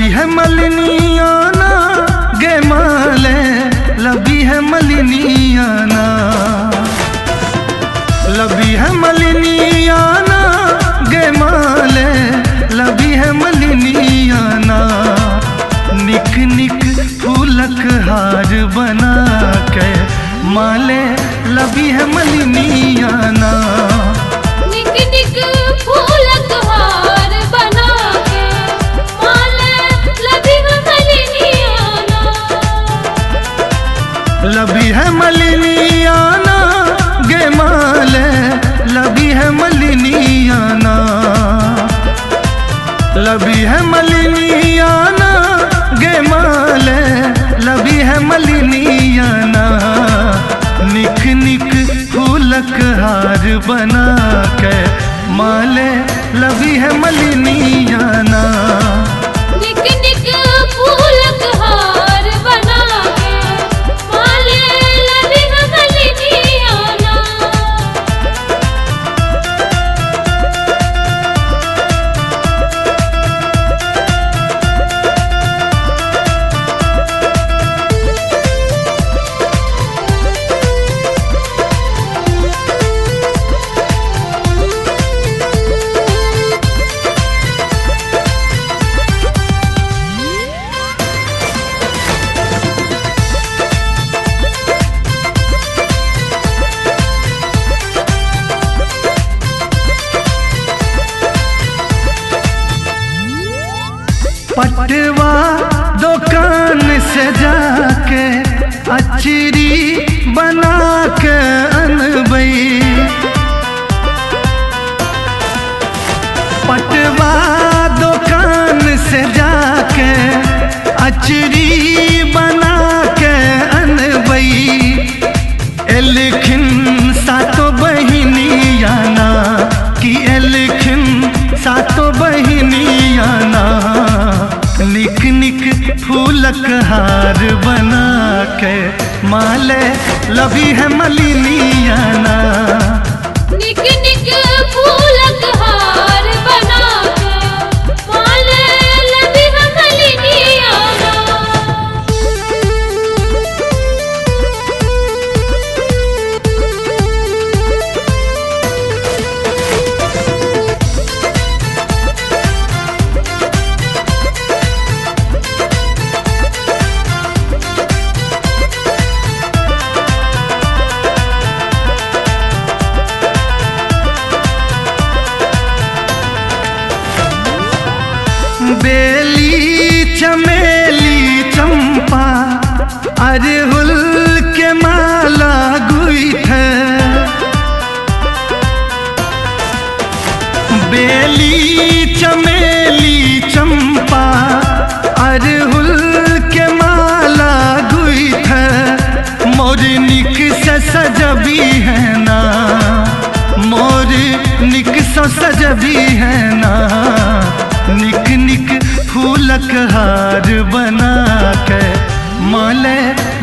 लबी है मलिनियाना गे माले, लबी है मलिनियाना, लबी है मलिनियाना गे माले, लबी है मलिनियाना। निक निक फूलक हार बना के माले, लबी है मलिनियाना। निक निक फूलक हार बना के माले, लबी है मलिनियाना। लबी है मलिनियाना गे माले, लबी है मलिनियाना, लबी है मलिनियाना गे माले, लबी है मलिनियाना। निक निक फूलक हार बना के माले, लबी है मलिनियाना। निक निक फूलक हार बना के माले, लबी है मलिनियाना। पटवा दुकान से जाके अचरी बना के अनबई, पटवा दुकान से जाके अचरी बना के अनबई। एलखिन सातो बहिनियाना कि एलखिन सातो बहिनियाना। निक निक फूलक हार बना के माले, लबी है मलिनियाना। निक निक फूलक हार बना के माले, लबी है मलिनियाना। बेली चमेली चंपा अरहुल के माला गुइठे, बेली चमेली चंपा अरहुल के माला गुइठे। मोर निक से सजबी है ना, मोर निक से सजबी है ना। निक निक फूलक हार बना के माले,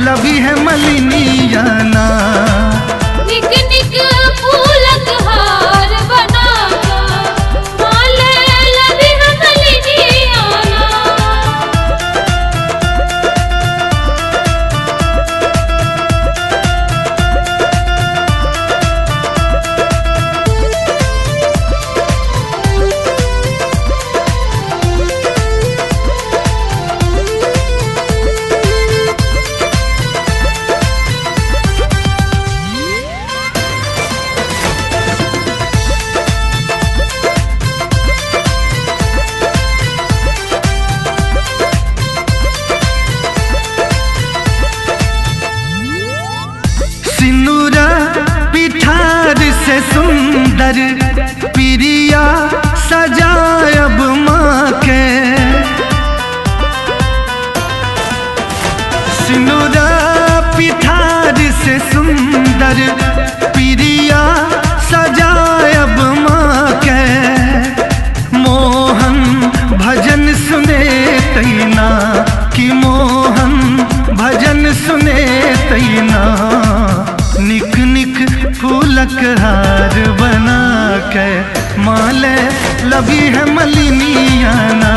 लबी है मलिनियाना। निक निक फूलक हार बना के माले, लबी है मलिनियाना। सिनुरा पिठार से सुंदर पिरिया सजायब माँ के। सिनुरा पिठार से सुंदर पिरिया सजायब माँ के। मोहन भजन सुने तैना कि मोहन भजन सुने तैना। निक निक फूलक हार बना के माले, लबी है मलिनियाना।